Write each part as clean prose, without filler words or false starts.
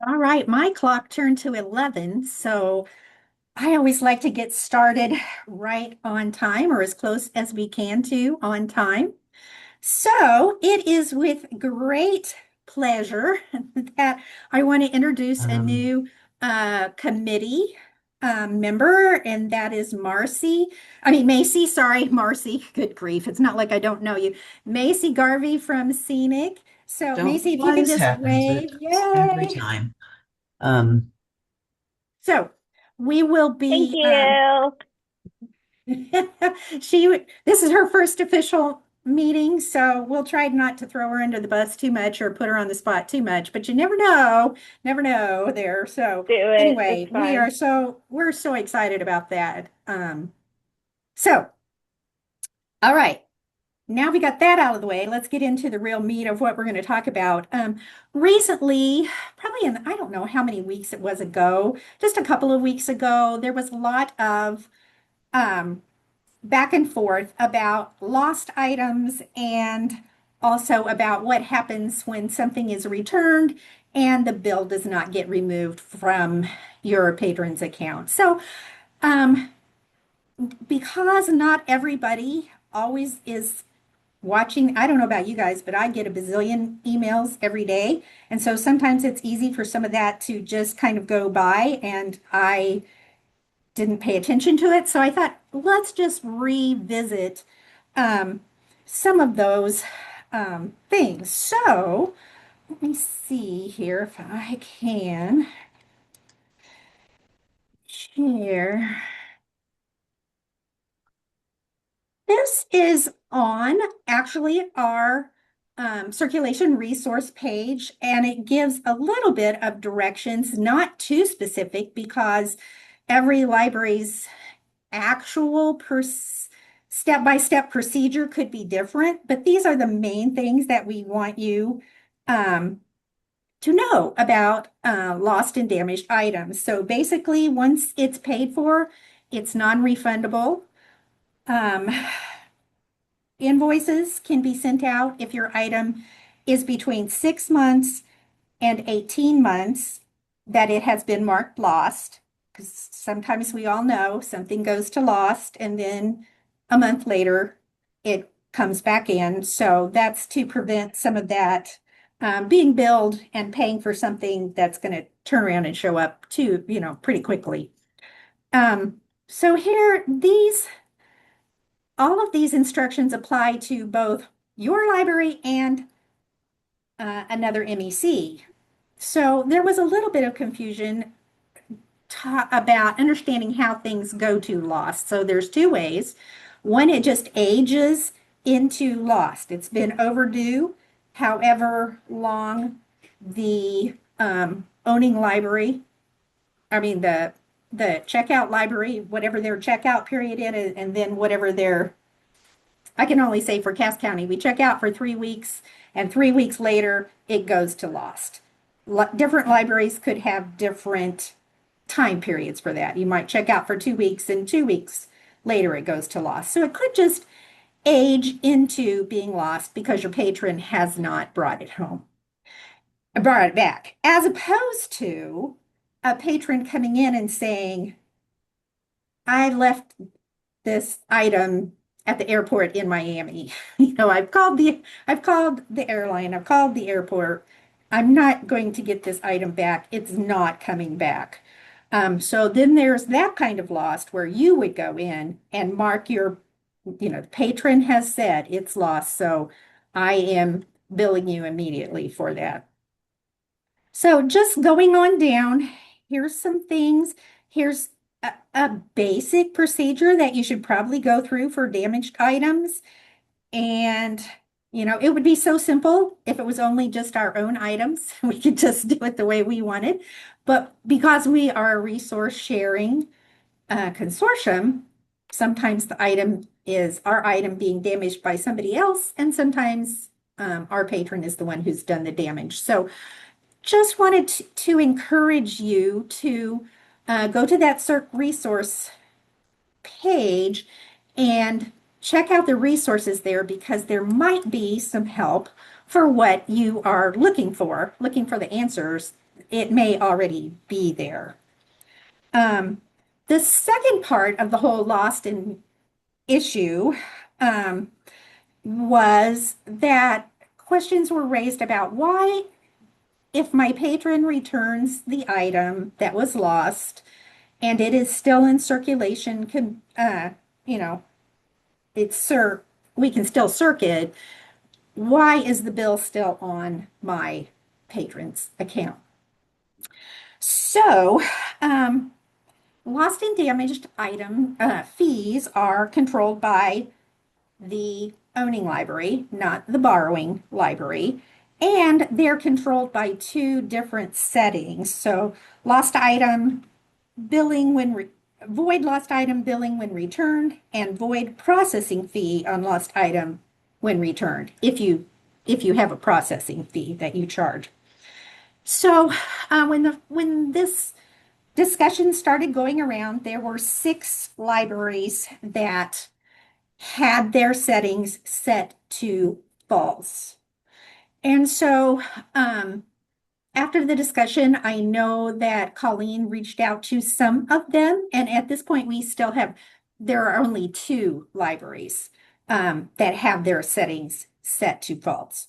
All right, my clock turned to 11, so I always like to get started right on time or as close as we can to on time. So it is with great pleasure that I want to introduce a Um, new committee member, and that is Marcy. I mean, Macy, sorry, Marcy. Good grief. It's not like I don't know you. Macy Garvey from Scenic. So, don't Macy, if you why can this just happens, but it wave, does every yay. time. Um, So, we will Thank be you. this is her first official meeting, so we'll try not to throw her under the bus too much or put her on the spot too much, but you never know there. So Do it. It's anyway, fine. we're so excited about that. So all right. Now we got that out of the way, let's get into the real meat of what we're going to talk about. Recently, probably I don't know how many weeks it was ago, just a couple of weeks ago, there was a lot of um, back and forth about lost items and also about what happens when something is returned and the bill does not get removed from your patron's account. So, um, because not everybody always is watching, I don't know about you guys, but I get a bazillion emails every day. And so sometimes it's easy for some of that to just kind of go by, and I didn't pay attention to it. So I thought, let's just revisit um, some of those things. So let me see here if I can share. This is on actually our circulation resource page, and it gives a little bit of directions, not too specific because every library's actual step-by-step procedure could be different, but these are the main things that we want you um, to know about lost and damaged items. So basically, once it's paid for, it's non-refundable. Um, Invoices can be sent out if your item is between 6 months and 18 months that it has been marked lost. Because sometimes we all know something goes to lost and then a month later it comes back in. So that's to prevent some of that being billed and paying for something that's going to turn around and show up too, pretty quickly. So here, all of these instructions apply to both your library and another MEC. So there was a little bit of confusion about understanding how things go to lost. So there's two ways. One, it just ages into lost. It's been overdue, however long the owning library, I mean the checkout library, whatever their checkout period is, and then whatever their I can only say for Cass County, we check out for 3 weeks, and 3 weeks later, it goes to lost. Different libraries could have different time periods for that. You might check out for 2 weeks, and 2 weeks later, it goes to lost. So it could just age into being lost because your patron has not brought it home, brought it back, as opposed to a patron coming in and saying, I left this item at the airport in Miami. I've called the airline, I've called the airport. I'm not going to get this item back. It's not coming back. So then there's that kind of lost where you would go in and mark the patron has said it's lost, so I am billing you immediately for that. So just going on down, here's some things. Here's a basic procedure that you should probably go through for damaged items. And, it would be so simple if it was only just our own items. We could just do it the way we wanted. But because we are a resource sharing consortium, sometimes the item is our item being damaged by somebody else, and sometimes our patron is the one who's done the damage. So just wanted to encourage you to go to that CERC resource page and check out the resources there because there might be some help for what you are looking for the answers. it may already be there. Um, the second part of the whole lost in issue um, was that questions were raised about why, if my patron returns the item that was lost and it is still in circulation, you know, it's we can still circuit. Why is the bill still on my patron's account? So, um, lost and damaged item fees are controlled by the owning library, not the borrowing library, and they're controlled by two different settings. So, lost item billing when void lost item billing when returned, and void processing fee on lost item when returned, if you have a processing fee that you charge. So, when this discussion started going around, there were six libraries that had their settings set to false. And so, after the discussion, I know that Colleen reached out to some of them, and at this point, there are only two libraries that have their settings set to false.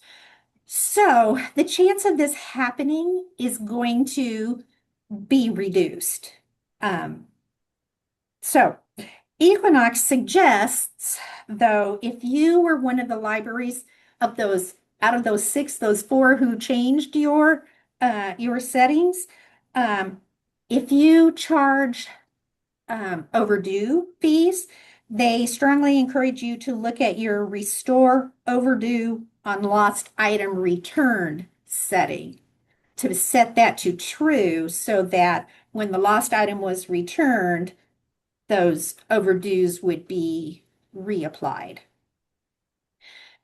So the chance of this happening is going to be reduced. Um, so Equinox suggests, though, if you were one of the libraries of those out of those six, those four who changed your settings, um, if you charge overdue fees, they strongly encourage you to look at your restore overdue on lost item returned setting to set that to true so that when the lost item was returned, those overdues would be reapplied.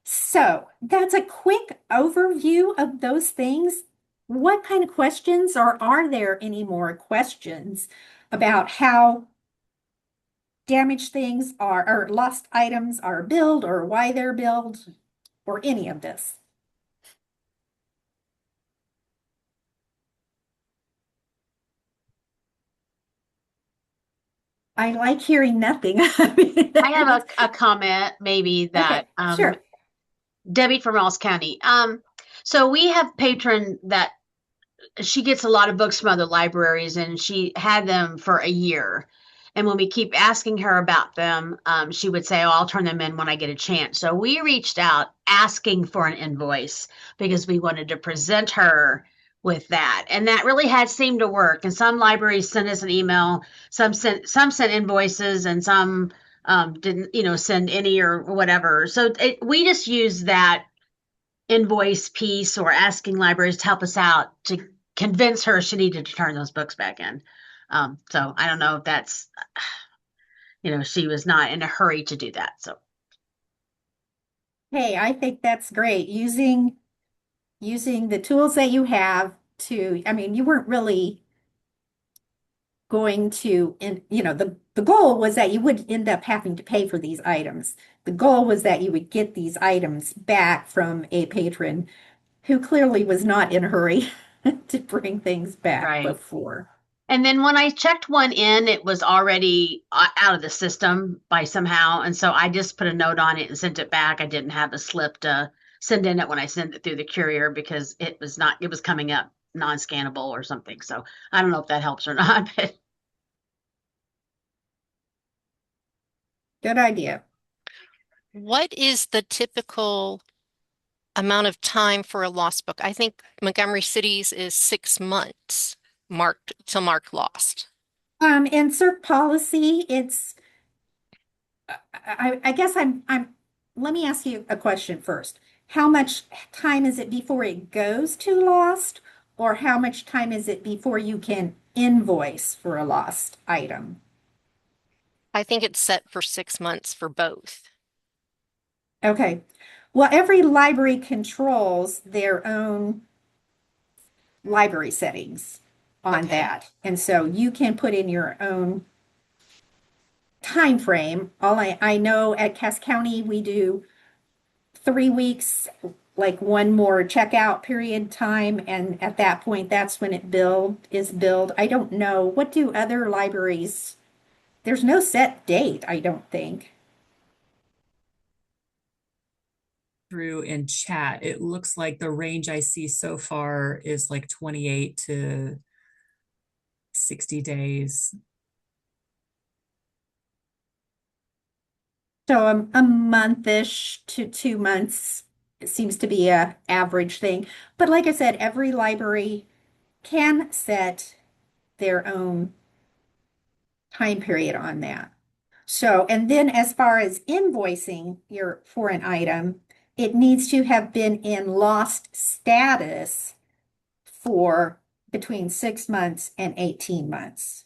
So that's a quick overview of those things. What kind of questions, or are there any more questions about how damaged things are, or lost items are billed, or why they're billed, or any of this? I like hearing nothing. I mean, I have a comment maybe okay, that sure. Debbie from Ross County. So we have patron that she gets a lot of books from other libraries and she had them for a year. And when we keep asking her about them, she would say, "Oh, I'll turn them in when I get a chance." So we reached out asking for an invoice because we wanted to present her with that. And that really had seemed to work. And some libraries sent us an email, some sent invoices, and some didn't, send any or whatever. So we just use that invoice piece or asking libraries to help us out to convince her she needed to turn those books back in. So I don't know if that's, she was not in a hurry to do that. So Hey, I think that's great. Using the tools that you have to, I mean, you weren't really going to, and the goal was that you would end up having to pay for these items. The goal was that you would get these items back from a patron who clearly was not in a hurry to bring things back right. before. And then when I checked one in, it was already out of the system by somehow. And so I just put a note on it and sent it back. I didn't have a slip to send in it when I sent it through the courier because it was coming up non-scannable or something. So I don't know if that helps or not, but Good idea. What is the typical amount of time for a lost book? I think Montgomery City's is 6 months marked to mark lost. In CERC policy, I guess let me ask you a question first. How much time is it before it goes to lost, or how much time is it before you can invoice for a lost item? I think it's set for 6 months for both. Okay. Well, every library controls their own library settings on Okay. that. And so you can put in your own time frame. I know at Cass County we do 3 weeks like one more checkout period time, and at that point, that's when it is billed. I don't know. What do other libraries? There's no set date, I don't think. Through in chat, it looks like the range I see so far is like 28 to 60 days. So a month-ish to 2 months seems to be a average thing. But like I said, every library can set their own time period on that. So, and then as far as invoicing your for an item, it needs to have been in lost status for between 6 months and 18 months.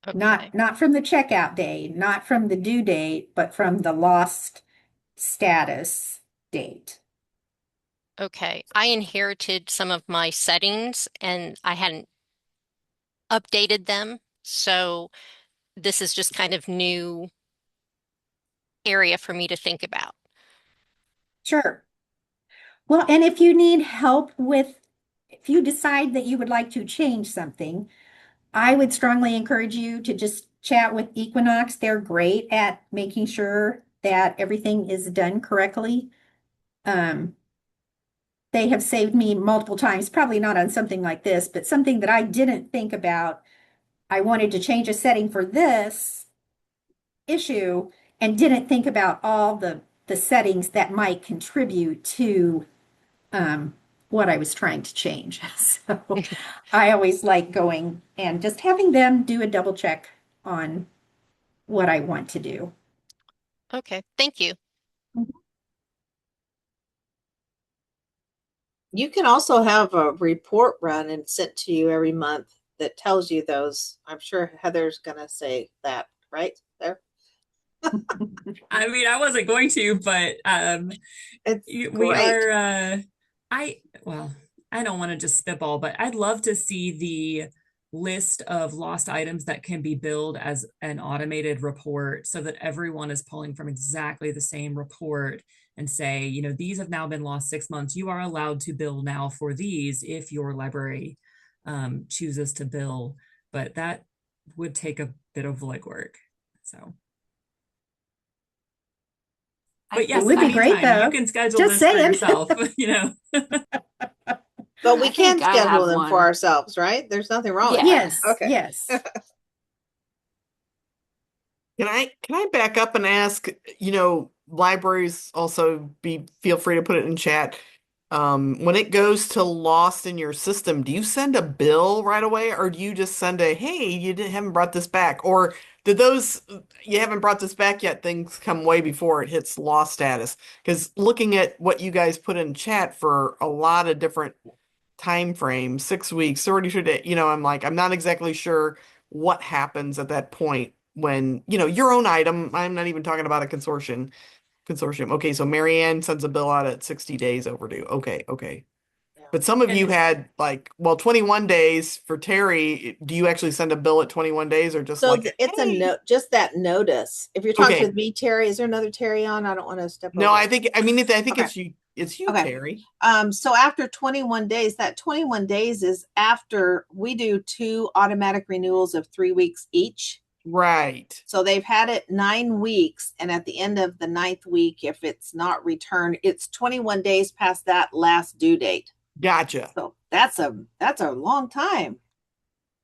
Okay. Not from the checkout day, not from the due date, but from the lost status date. Okay. I inherited some of my settings and I hadn't updated them. So this is just kind of new area for me to think about. Sure. Well, and if you need help with, if you decide that you would like to change something, I would strongly encourage you to just chat with Equinox. They're great at making sure that everything is done correctly. Um, they have saved me multiple times, probably not on something like this, but something that I didn't think about. I wanted to change a setting for this issue and didn't think about all the settings that might contribute to um, what I was trying to change. So I always like going and just having them do a double check on what I want to do. Okay. Thank you. You can also have a report run and sent to you every month that tells you those. I'm sure Heather's gonna say that, right there. I mean, I wasn't going to, but It's we great. are well, I don't want to just spitball, but I'd love to see the list of lost items that can be billed as an automated report so that everyone is pulling from exactly the same report and say, you know, these have now been lost 6 months. You are allowed to bill now for these if your library chooses to bill, but that would take a bit of legwork. So. But It yes, would be great anytime you though. can schedule Just this for saying. yourself, you know. But we I can think I have schedule them for one. ourselves, right? There's nothing wrong with that. Yes, Okay. yes. Can I back up and ask, libraries also feel free to put it in chat. When it goes to lost in your system, do you send a bill right away or do you just send a, hey, haven't brought this back? Or did those you haven't brought this back yet things come way before it hits lost status? Because looking at what you guys put in chat for a lot of different time frames, 6 weeks, 32 days, I'm like, I'm not exactly sure what happens at that point when, your own item, I'm not even talking about a consortium. Okay, so Marianne sends a bill out at 60 days overdue. Okay, okay. But some of you And had 21 days for Terry. Do you actually send a bill at 21 days or just So like, it's a hey? note, just that notice. If you're talking Okay. with me, Terry, is there another Terry on? I don't want to step No, over. I think Okay. it's you, Okay. Terry. So after 21 days, that 21 days is after we do 2 automatic renewals of 3 weeks each. Right. So they've had it 9 weeks, and at the end of the 9th week, if it's not returned, it's 21 days past that last due date. Gotcha. So that's a long time.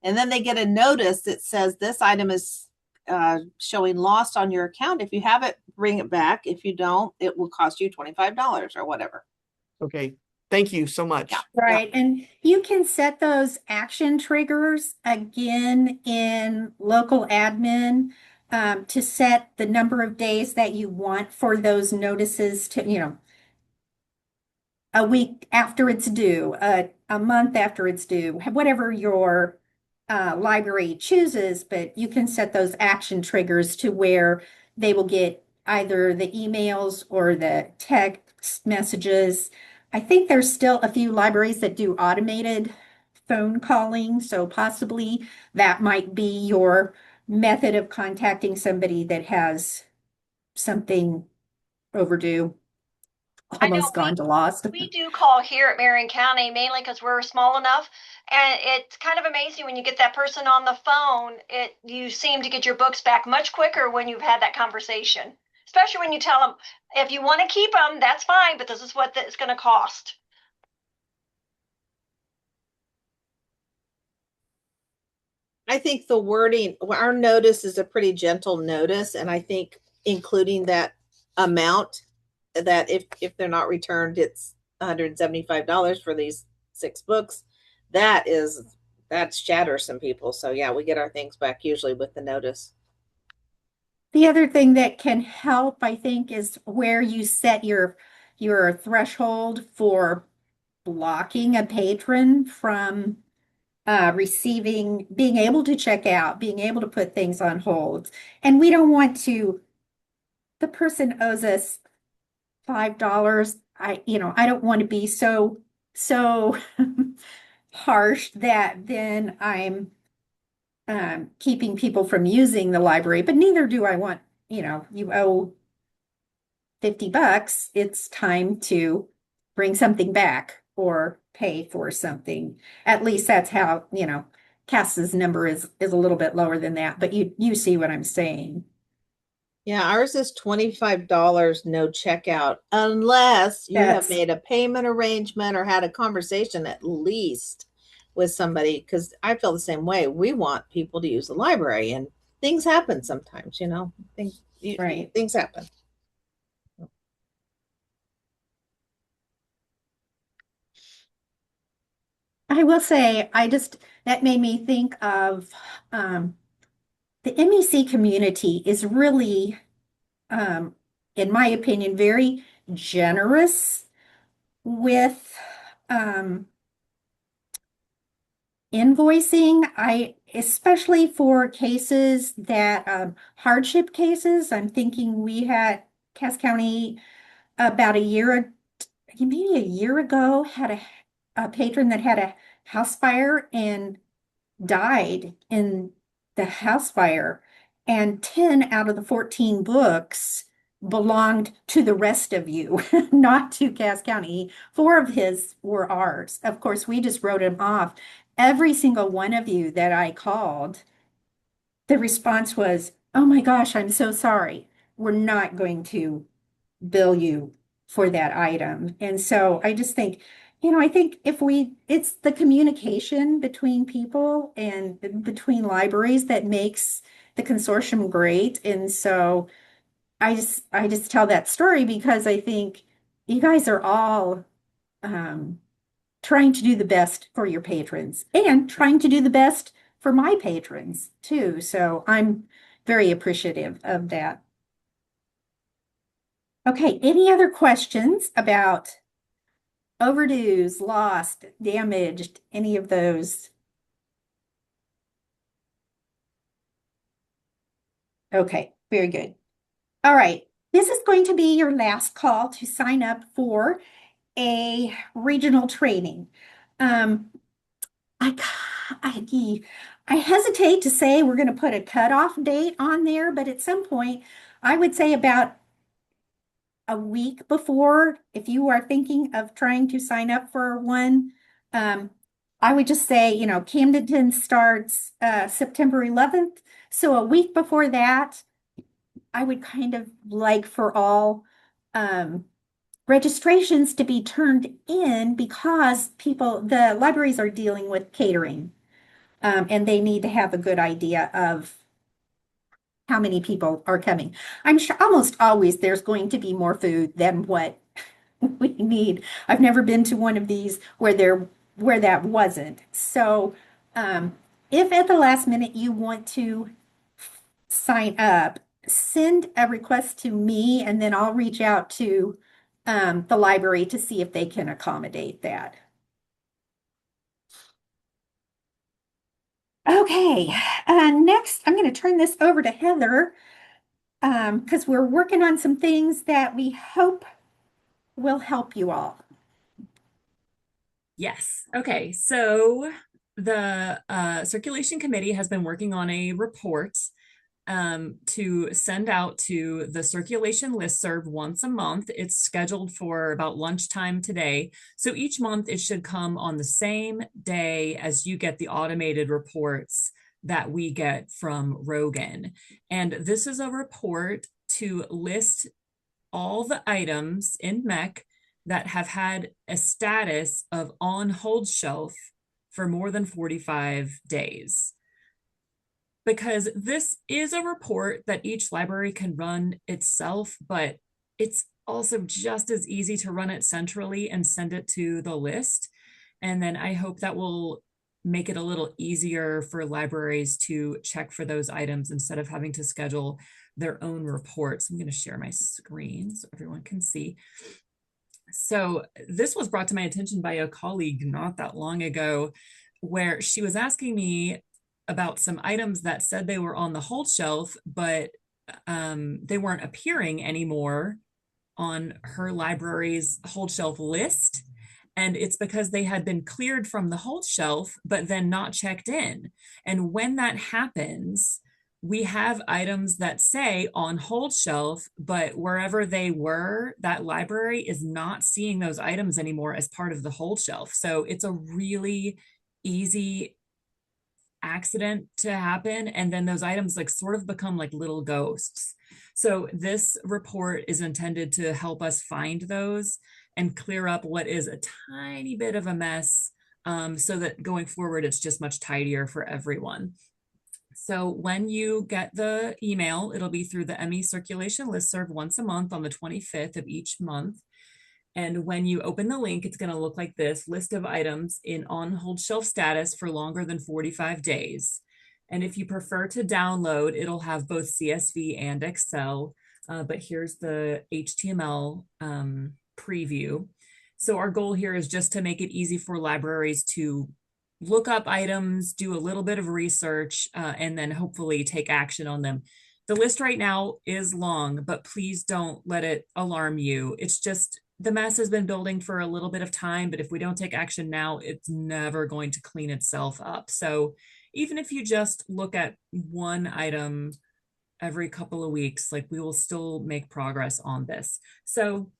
And then they get a notice that says this item is showing lost on your account. If you have it, bring it back. If you don't, it will cost you $25 or whatever. Okay. Thank you so much. Yeah. Right. And you can set those action triggers again in local admin to set the number of days that you want for those notices to, a week after it's due, a month after it's due, whatever your library chooses, but you can set those action triggers to where they will get either the emails or the text messages. I think there's still a few libraries that do automated phone calling, so possibly that might be your method of contacting somebody that has something overdue. I know almost gone to lost. we do call here at Marion County mainly because we're small enough, and it's kind of amazing when you get that person on the phone. You seem to get your books back much quicker when you've had that conversation, especially when you tell them if you want to keep them, that's fine, but this is what it's going to cost. I think the wording, our notice is a pretty gentle notice, and I think including that amount, that if they're not returned, it's $175 for these 6 books. That shatters some people. So yeah, we get our things back usually with the notice. The other thing that can help, I think, is where you set your threshold for blocking a patron from being able to check out, being able to put things on hold. And we don't want to, the person owes us $5. I don't want to be so harsh that then I'm keeping people from using the library, but neither do I want, you owe $50. It's time to bring something back or pay for something. At least that's how, Cass's number is a little bit lower than that, but you see what I'm saying. Yeah, ours is $25 no checkout unless you have That's made a payment arrangement or had a conversation at least with somebody, because I feel the same way. We want people to use the library, and things happen sometimes, right. things happen. I will say, that made me think of the MEC community is really, um, in my opinion, very generous with um, invoicing. Especially for cases that hardship cases. I'm thinking we had Cass County about maybe a year ago, had a patron that had a house fire and died in the house fire, and 10 out of the 14 books belonged to the rest of you, not to Cass County. 4 of his were ours. Of course, we just wrote him off. Every single one of you that I called, the response was, "Oh my gosh, I'm so sorry. We're not going to bill you for that item." And so I just think, I think it's the communication between people and between libraries that makes the consortium great. And so I just tell that story because I think you guys are all um, trying to do the best for your patrons and trying to do the best for my patrons too. So I'm very appreciative of that. Okay, any other questions about overdues, lost, damaged, any of those? Okay, very good. All right, this is going to be your last call to sign up for a regional training. Um, I, I, I hesitate to say we're going to put a cutoff date on there, but at some point, I would say about a week before, if you are thinking of trying to sign up for one, um, I would just say, Camden starts September 11th. So a week before that, I would kind of like for all um, registrations to be turned in because the libraries are dealing with catering, and they need to have a good idea of how many people are coming. I'm sure almost always there's going to be more food than what we need. I've never been to one of these where that wasn't. So, if at the last minute you want to sign up, send a request to me, and then I'll reach out to the library to see if they can accommodate that. Okay, next I'm going to turn this over to Heather because we're working on some things that we hope will help you all. Yes. Okay. So the circulation committee has been working on a report to send out to the circulation listserv once a month. It's scheduled for about lunchtime today. So each month it should come on the same day as you get the automated reports that we get from Rogan. And this is a report to list all the items in MEC that have had a status of on hold shelf for more than 45 days. Because this is a report that each library can run itself, but it's also just as easy to run it centrally and send it to the list. And then I hope that will make it a little easier for libraries to check for those items instead of having to schedule their own reports. I'm going to share my screen so everyone can see. So this was brought to my attention by a colleague not that long ago, where she was asking me about some items that said they were on the hold shelf, but they weren't appearing anymore on her library's hold shelf list. And it's because they had been cleared from the hold shelf, but then not checked in. And when that happens, we have items that say on hold shelf, but wherever they were, that library is not seeing those items anymore as part of the hold shelf. So it's a really easy accident to happen, and then those items like sort of become like little ghosts. So this report is intended to help us find those and clear up what is a tiny bit of a mess, so that going forward it's just much tidier for everyone. So when you get the email, it'll be through the MEC circulation listserv once a month on the 25th of each month. And when you open the link, it's going to look like this: list of items in on hold shelf status for longer than 45 days. And if you prefer to download, it'll have both CSV and Excel, but here's the HTML preview. So our goal here is just to make it easy for libraries to look up items, do a little bit of research, and then hopefully take action on them. The list right now is long, but please don't let it alarm you. It's just, the mess has been building for a little bit of time, but if we don't take action now, it's never going to clean itself up. So even if you just look at one item every couple of weeks, like, we will still make progress on this. So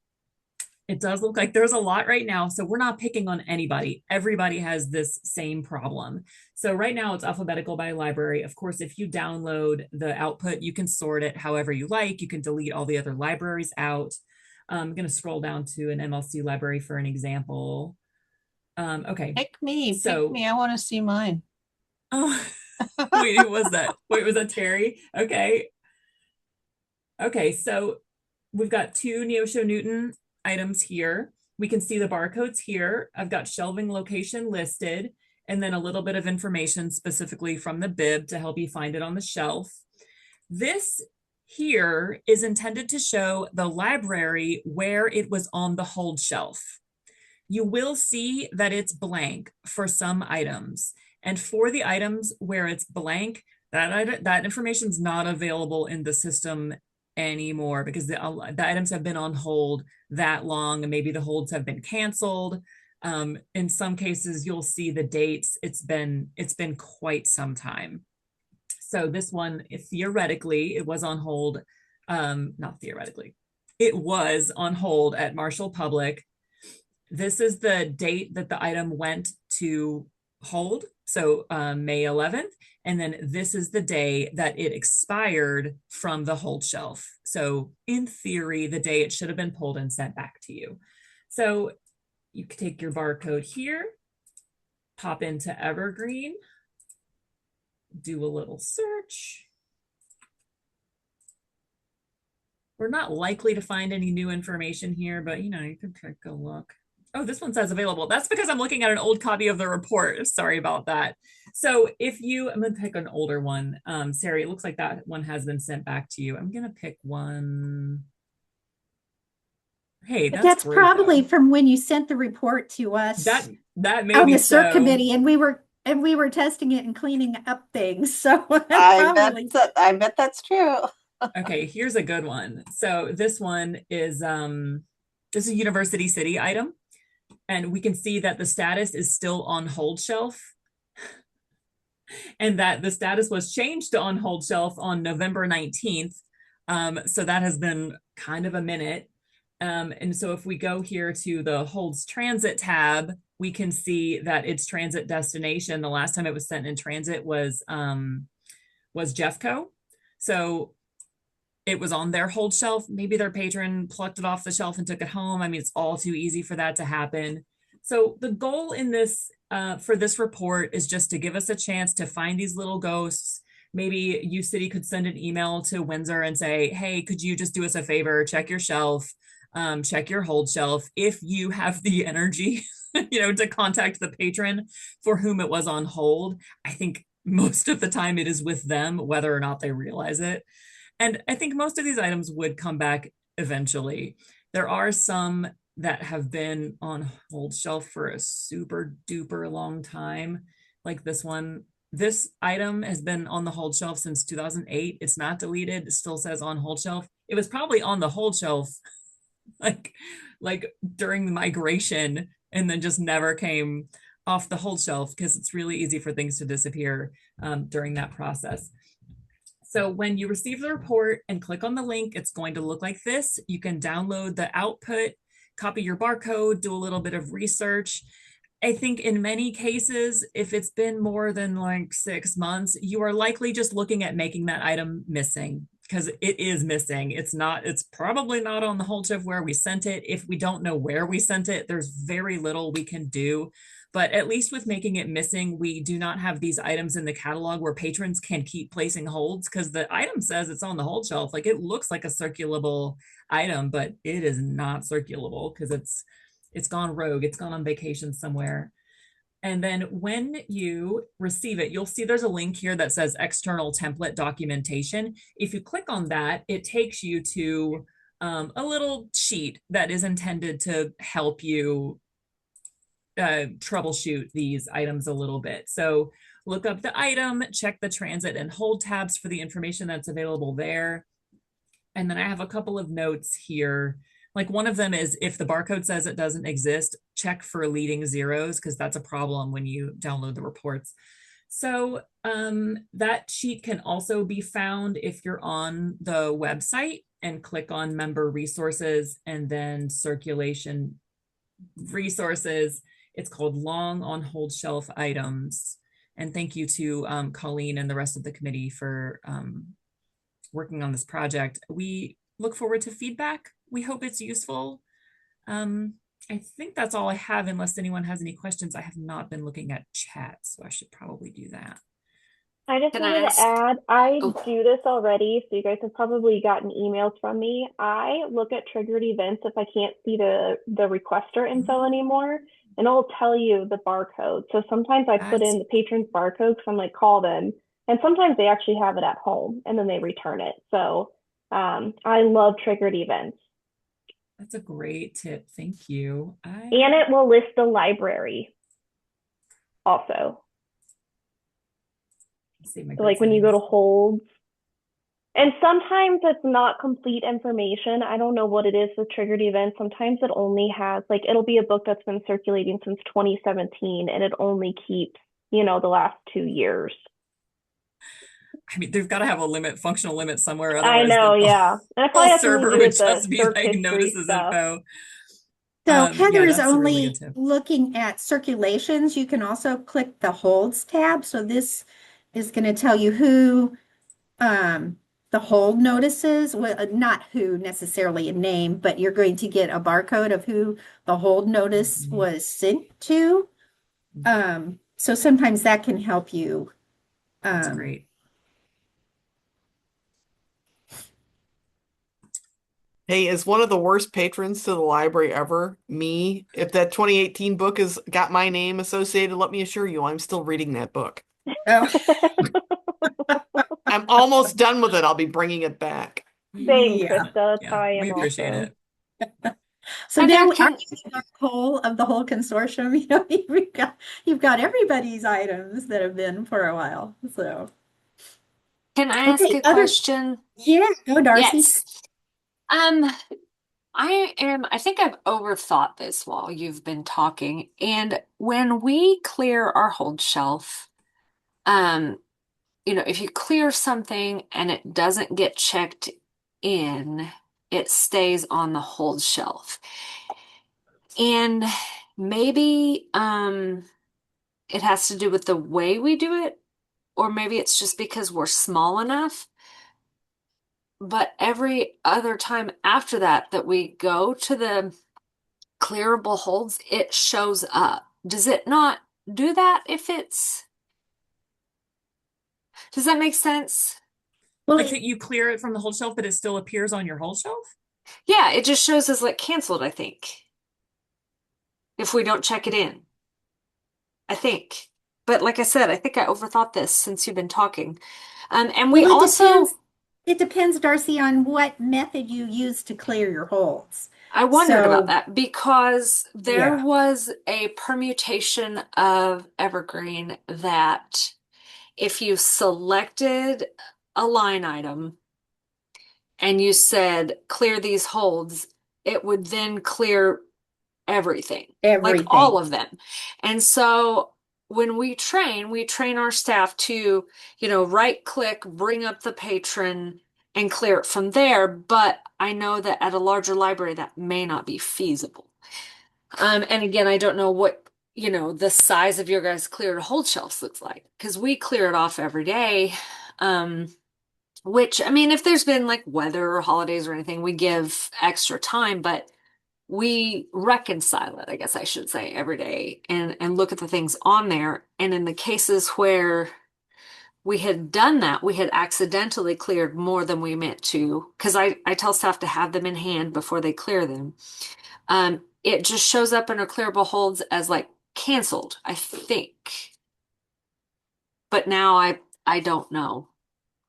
it does look like there's a lot right now. So we're not picking on anybody. Everybody has this same problem. So right now it's alphabetical by library. Of course, if you download the output, you can sort it however you like. You can delete all the other libraries out. I'm going to scroll down to an MLC library for an example. Okay. Pick me. So, I want to see mine. oh, wait, who was that? Wait, was that Terry? Okay. Okay, so we've got two Neosho Newton items here. We can see the barcodes here. I've got shelving location listed, and then a little bit of information specifically from the bib to help you find it on the shelf. This here is intended to show the library where it was on the hold shelf. You will see that it's blank for some items. And for the items where it's blank, that information is not available in the system anymore, because the items have been on hold that long, and maybe the holds have been canceled. In some cases, you'll see the dates. It's been quite some time. So this one, theoretically, it was on hold. Not theoretically, it was on hold at Marshall Public. This is the date that the item went to hold, so May 11th. And then this is the day that it expired from the hold shelf. So in theory, the day it should have been pulled and sent back to you. So you can take your barcode here, pop into Evergreen, do a little search. We're not likely to find any new information here, but you can take a look. Oh, this one says available. That's because I'm looking at an old copy of the report. Sorry about that. So I'm going to pick an older one. Sarah, it looks like that one has been sent back to you. I'm going to pick one. Hey, that's great, probably though. from when you sent the report to us. That may on be the CERT so. committee, and we were testing it and cleaning up things. So I bet that's true. Okay, here's a good one. So this one is this is a University City item. And we can see that the status is still on hold shelf. and that the status was changed to on hold shelf on November 19th. So that has been kind of a minute. And so if we go here to the holds transit tab, we can see that its transit destination, the last time it was sent in transit was Jeffco. So it was on their hold shelf. Maybe their patron plucked it off the shelf and took it home. I mean, it's all too easy for that to happen. So the goal in this for this report is just to give us a chance to find these little ghosts. Maybe U City could send an email to Windsor and say, hey, could you just do us a favor, check your shelf, check your hold shelf. If you have the energy, to contact the patron for whom it was on hold, I think most of the time it is with them, whether or not they realize it. And I think most of these items would come back eventually. There are some that have been on hold shelf for a super duper long time, like this one. This item has been on the hold shelf since 2008. It's not deleted. It still says on hold shelf. It was probably on the hold shelf like during the migration and then just never came off the hold shelf because it's really easy for things to disappear during that process. So when you receive the report and click on the link, it's going to look like this. You can download the output, copy your barcode, do a little bit of research. I think in many cases, if it's been more than like 6 months, you are likely just looking at making that item missing because it is missing. It's probably not on the hold shelf where we sent it. If we don't know where we sent it, there's very little we can do. But at least with making it missing, we do not have these items in the catalog where patrons can keep placing holds because the item says it's on the hold shelf. Like it looks like a circulable item, but it is not circulable because it's gone rogue. It's gone on vacation somewhere. And then when you receive it, you'll see there's a link here that says external template documentation. If you click on that, it takes you to a little sheet that is intended to help you troubleshoot these items a little bit. So look up the item, check the transit and hold tabs for the information that's available there. And then I have a couple of notes here. Like one of them is if the barcode says it doesn't exist, check for leading zeros because that's a problem when you download the reports. So that sheet can also be found if you're on the website and click on member resources and then circulation resources. It's called long on hold shelf items. And thank you to Colleen and the rest of the committee for working on this project. We look forward to feedback. We hope it's useful. I think that's all I have unless anyone has any questions. I have not been looking at chat, so I should probably do that. I just Can I wanted ask? to add, I Oh. do this already, so you guys have probably gotten emails from me. I look at triggered events if I can't see the requester info anymore, and it'll tell you the barcode. So sometimes I put in the patron's barcode because I'm like, call them, and sometimes they actually have it at home, and then they return it. So I love triggered events. That's a great tip. Thank you. And it will list the library also. See my So like when you go to holds, and sometimes it's not complete information. I don't know what it is with triggered events. Sometimes it only has like it'll be a book that's been circulating since 2017 and it only keeps, the last 2 years. I mean, they've got to have a limit, functional limit somewhere. I know, yeah. And it probably has server to do would with the just be search like history notices stuff. info. So Heather is that's a really only good tip. looking at circulations. You can also click the holds tab. So this is going to tell you who the hold notices, well, not who necessarily a name, but you're going to get a barcode of who the hold notice was sent to. So sometimes that can help you. That's great. Hey, as one of the worst patrons to the library ever, me, if that 2018 book has got my name associated, let me assure you, I'm still reading that book. Oh. I'm almost done with it. I'll be bringing it back. Same, Yeah. Krista. That's how I am We appreciate also. it. So Heather, now are can- you the whole of the whole consortium? You've got everybody's items that have been for a while. So Can I ask okay, a question? yeah, go Darcy. Yes. I think I've overthought this while you've been talking. And when we clear our hold shelf, um, if you clear something and it doesn't get checked in, it stays on the hold shelf. And maybe it has to do with the way we do it, or maybe it's just because we're small enough. But every other time after that we go to the clearable holds, it shows up. Does it not do that if it's, does that make sense? Well, Like that you clear it from the hold shelf, but it still appears on your hold shelf? Yeah, it just shows as like canceled, I think. If we don't check it in. I think. But like I said, I think I overthought this since you've been talking. And we well, also, it depends, Darcy, on what method you use to clear your holds. I wondered about So, that because there yeah, was a permutation of Evergreen that if you selected a line item and you said clear these holds, it would then clear everything, like all everything. of them. And so when we train our staff to, right click, bring up the patron and clear it from there. But I know that at a larger library, that may not be feasible. And again, I don't know what, the size of your guys' clear to hold shelves looks like because we clear it off every day. Which, I mean, if there's been like weather or holidays or anything, we give extra time, but we reconcile it, I guess I should say, every day and look at the things on there. And in the cases where we had done that, we had accidentally cleared more than we meant to, because I tell staff to have them in hand before they clear them. It just shows up in our clearable holds as like canceled, I think. But now I don't know.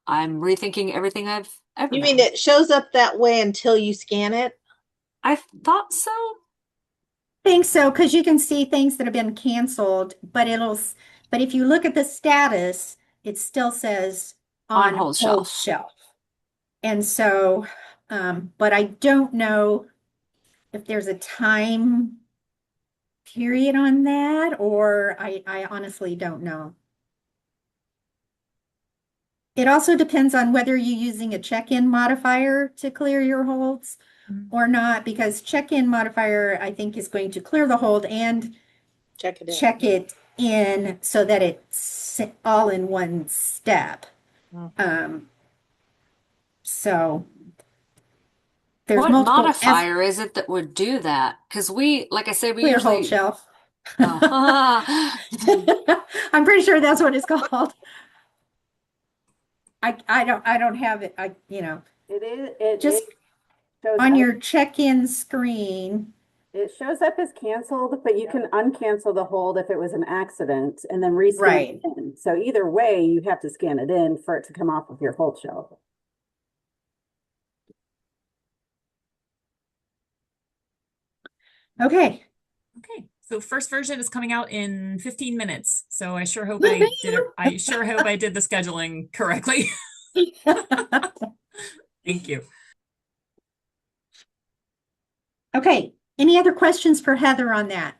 I'm rethinking everything I've ever You mean done. it shows up that way until you scan it? I thought so. Think so, because you can see things that have been canceled, but if you look at the status, it still says On on hold hold shelf. shelf. And so, but I don't know if there's a time period on that, or I honestly don't know. It also depends on whether you're using a check-in modifier to clear your holds or not, because check-in modifier, I think, is going to clear the hold and Check it in. check it in so that it's all in one step. So there's What multiple S modifier is it that would do that? Because we, like I said, we clear hold usually, shelf. oh, I'm pretty sure that's what it's called. I don't have it. It is, it Just shows on up, your check-in screen. it shows up as canceled, but you can uncancel the hold if it was an accident and then rescan Right. it in. So either way, you have to scan it in for it to come off of your hold shelf. Okay. Okay. So first version is coming out in 15 minutes. So I sure hope I did it. I sure hope I did the scheduling correctly. Thank you. Okay. Any other questions for Heather on that?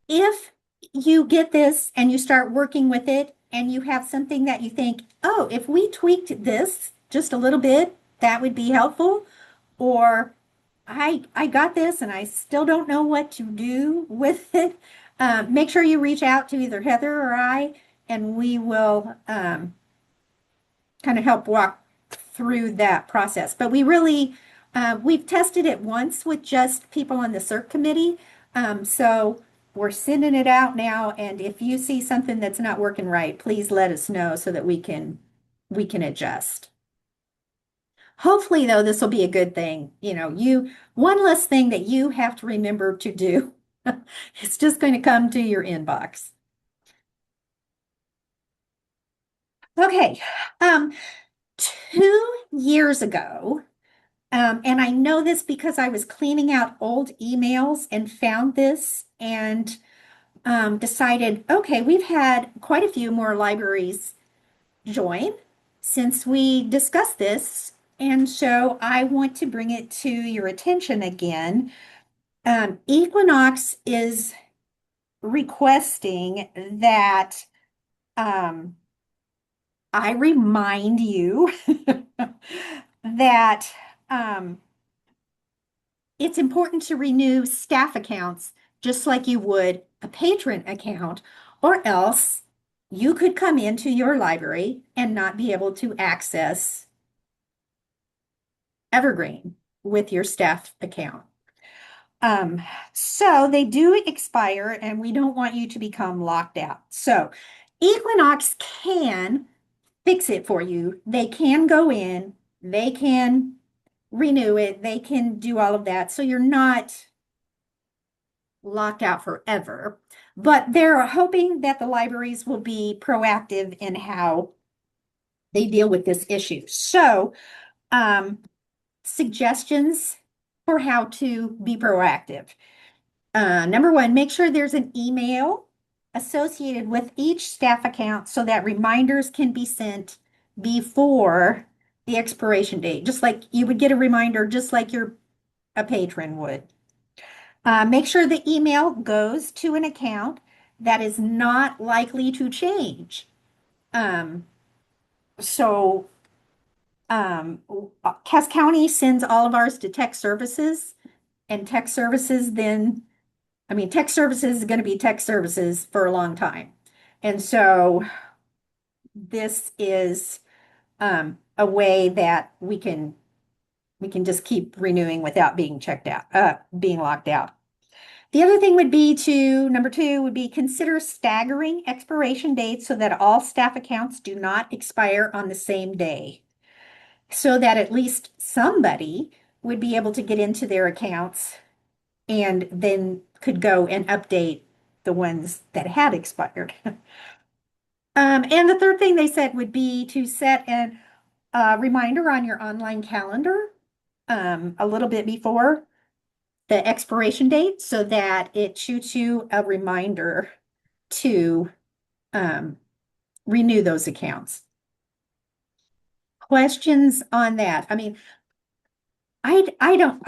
If you get this and you start working with it and you have something that you think, oh, if we tweaked this just a little bit, that would be helpful, or I got this and I still don't know what to do with it, make sure you reach out to either Heather or I, and we will kind of help walk through that process. But we've tested it once with just people on the CERT committee. So we're sending it out now. And if you see something that's not working right, please let us know so that we can adjust. Hopefully, though, this will be a good thing. One less thing that you have to remember to do. It's just going to come to your inbox. Okay. 2 years ago, and I know this because I was cleaning out old emails and found this and decided, okay, we've had quite a few more libraries join since we discussed this. And so I want to bring it to your attention again. Equinox is requesting that I remind you that it's important to renew staff accounts just like you would a patron account, or else you could come into your library and not be able to access Evergreen with your staff account. So they do expire, and we don't want you to become locked out. So Equinox can fix it for you. They can go in, they can renew it, they can do all of that. So you're not locked out forever. But they're hoping that the libraries will be proactive in how they deal with this issue. So, suggestions for how to be proactive. Number one, make sure there's an email associated with each staff account so that reminders can be sent before the expiration date, just like you would get a reminder, just like a patron would. Make sure the email goes to an account that is not likely to change. Um, so Cass County sends all of ours to tech services, and tech services then, I mean, tech services is going to be tech services for a long time. And so this is a way that we can just keep renewing without being checked out, being locked out. The other thing would be number two would be consider staggering expiration dates so that all staff accounts do not expire on the same day, so that at least somebody would be able to get into their accounts and then could go and update the ones that had expired. And the third thing they said would be to set a reminder on your online calendar a little bit before the expiration date so that it shoots you a reminder to renew those accounts. Questions on that? I mean, I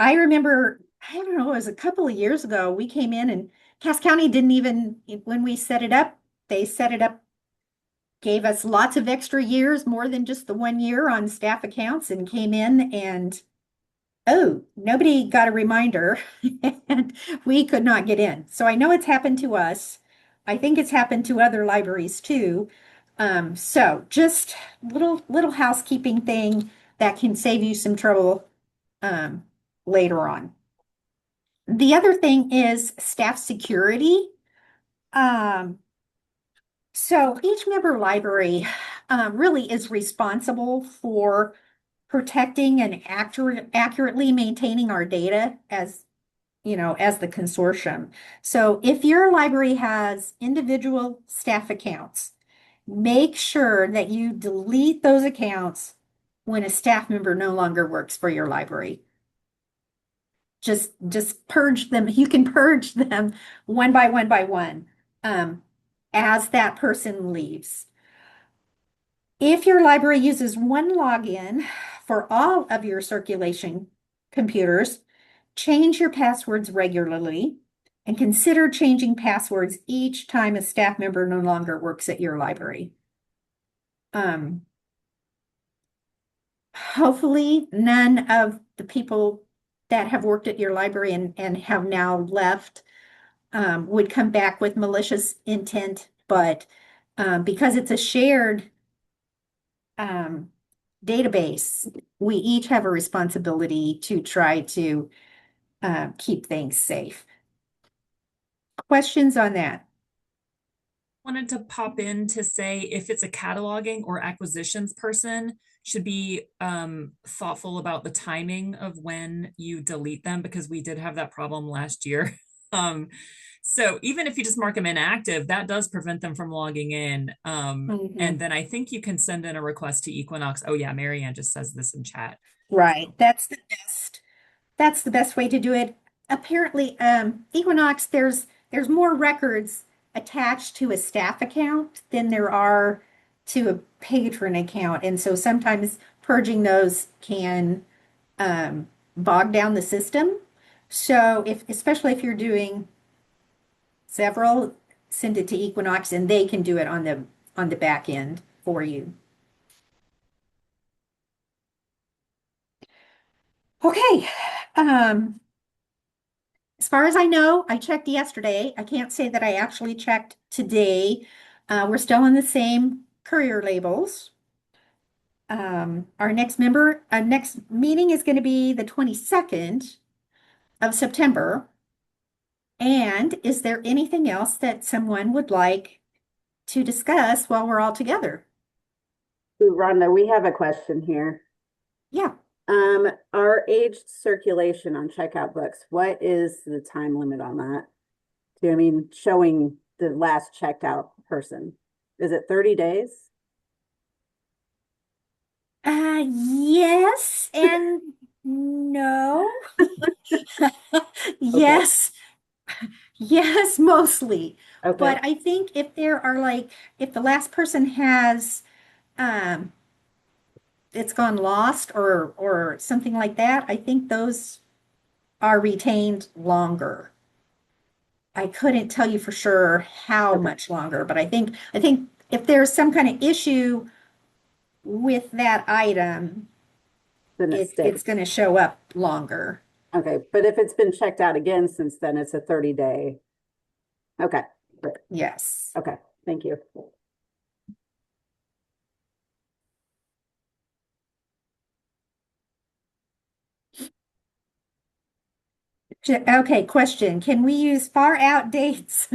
remember, I don't know, it was a couple of years ago, we came in and Cass County didn't even, when we set it up, they set it up, gave us lots of extra years, more than just the 1 year on staff accounts, and came in and oh, nobody got a reminder and we could not get in. So I know it's happened to us. I think it's happened to other libraries too. So just little housekeeping thing that can save you some trouble later on. The other thing is staff security. So each member library really is responsible for protecting and accurately maintaining our data as as the consortium. So if your library has individual staff accounts, make sure that you delete those accounts when a staff member no longer works for your library. Just purge them. You can purge them one by one as that person leaves. If your library uses one login for all of your circulation computers, change your passwords regularly and consider changing passwords each time a staff member no longer works at your library. Hopefully none of the people that have worked at your library and have now left would come back with malicious intent, but because it's a shared database, we each have a responsibility to try to keep things safe. Questions on that? Wanted to pop in to say if it's a cataloging or acquisitions person, should be thoughtful about the timing of when you delete them, because we did have that problem last year. So even if you just mark them inactive, that does prevent them from logging in. And then I think you can send in a request to Equinox. Oh yeah, Marianne just says this in chat. Right. That's the best. That's the best way to do it. Apparently, Equinox, there's more records attached to a staff account than there are to a patron account. And so sometimes purging those can bog down the system. So especially if you're doing several, send it to Equinox and they can do it on the back end for you. Okay. As far as I know, I checked yesterday. I can't say that I actually checked today. We're still in the same courier labels. Our next meeting is going to be the 22nd of September. And is there anything else that someone would like to discuss while we're all together? Ooh, Rhonda, we have a question here. Yeah. Our aged circulation on checkout books, what is the time limit on that? I mean, showing the last checked out person. Is it 30 days? Yes and no. Okay. Yes. Yes, mostly. Okay. But I think if there are like, if the last person has, um, it's gone lost or something like that, I think those are retained longer. I couldn't tell you for sure how Okay. much longer, but I think if there's some kind of issue with that item, Then it it's stays. going to show up longer. Okay. But if it's been checked out again since then, it's a 30-day. Okay. Great. Yes. Okay. Thank you. Okay, question. Can we use far out dates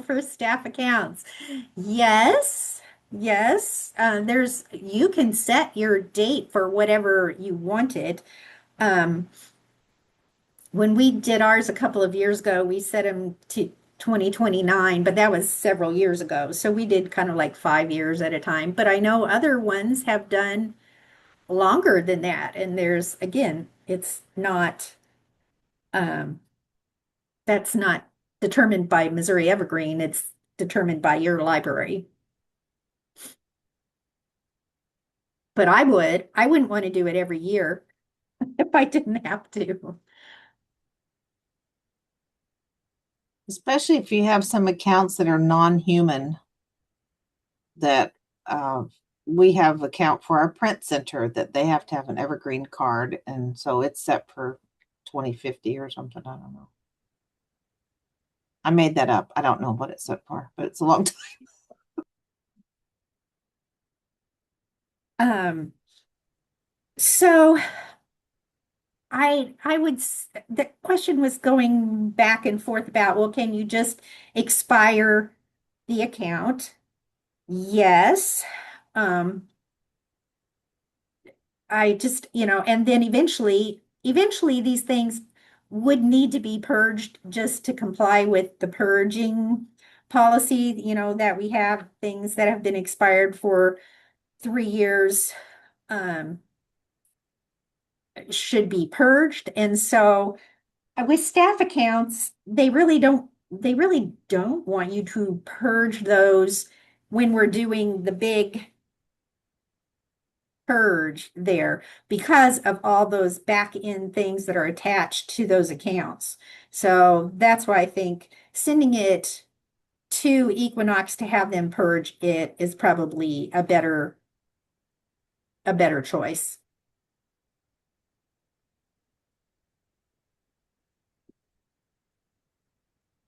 for staff accounts? Yes, yes. You can set your date for whatever you wanted. Um, when we did ours a couple of years ago, we set them to 2029, but that was several years ago. So we did kind of like 5 years at a time. But I know other ones have done longer than that. And again, it's not, um, that's not determined by Missouri Evergreen. It's determined by your library. But I wouldn't want to do it every year if I didn't have to. Especially if you have some accounts that are non-human that we have account for our print center that they have to have an evergreen card. And so it's set for 2050 or something. I don't know. I made that up. I don't know what it's set for, but it's a long time. So the question was going back and forth about, well, can you just expire the account? Yes. Um, I just, and then eventually these things would need to be purged just to comply with the purging policy, that we have things that have been expired for 3 years, um, should be purged. And so with staff accounts, they really don't want you to purge those when we're doing the big purge there because of all those back end things that are attached to those accounts. So that's why I think sending it to Equinox to have them purge it is probably a better choice.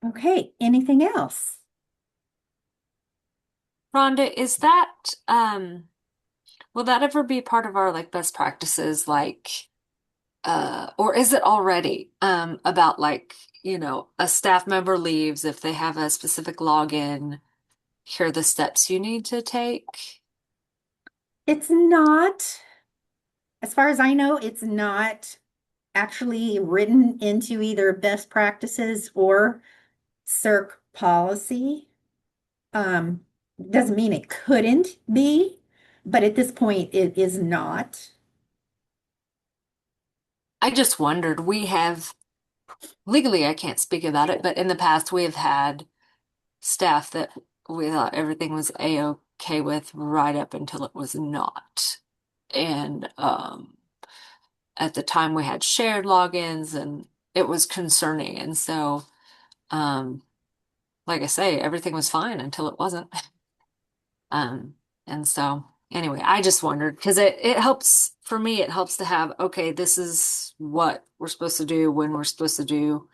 Okay, anything else? Rhonda, is that will that ever be part of our like best practices or is it already about like, a staff member leaves if they have a specific login, here are the steps you need to take? It's not, as far as I know, it's not actually written into either best practices or circ policy. Um, doesn't mean it couldn't be, but at this point it is not. I just wondered, we have legally, I can't speak about it, but in the past we have had staff that we thought everything was a-okay with right up until it was not. And at the time we had shared logins and it was concerning. And so, like I say, everything was fine until it wasn't. Um, and so anyway, I just wondered because it helps for me, it helps to have, okay, this is what we're supposed to do when we're supposed to do.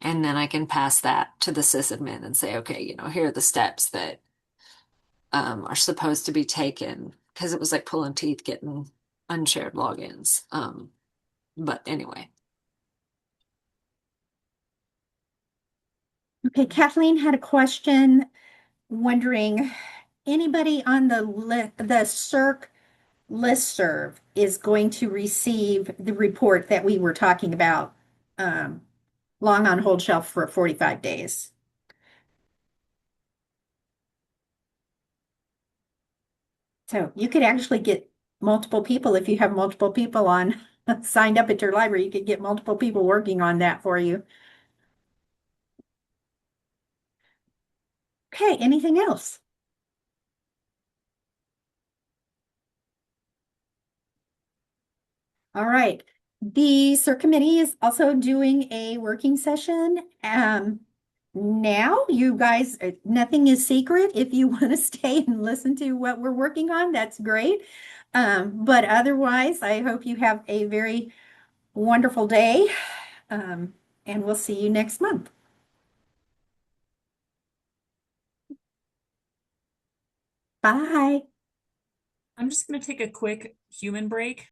And then I can pass that to the sysadmin and say, okay, here are the steps that are supposed to be taken. Because it was like pulling teeth getting unshared logins. But anyway. Okay, Kathleen had a question wondering, anybody on the CERC listserv is going to receive the report that we were talking about, long on hold shelf for 45 days. So you could actually get multiple people if you have multiple people on signed up at your library. You could get multiple people working on that for you. Okay, anything else? All right. The CERC committee is also doing a working session. Now, you guys, nothing is secret. If you want to stay and listen to what we're working on, that's great. But otherwise, I hope you have a very wonderful day. And we'll see you next month. Bye. I'm just going to take a quick human break.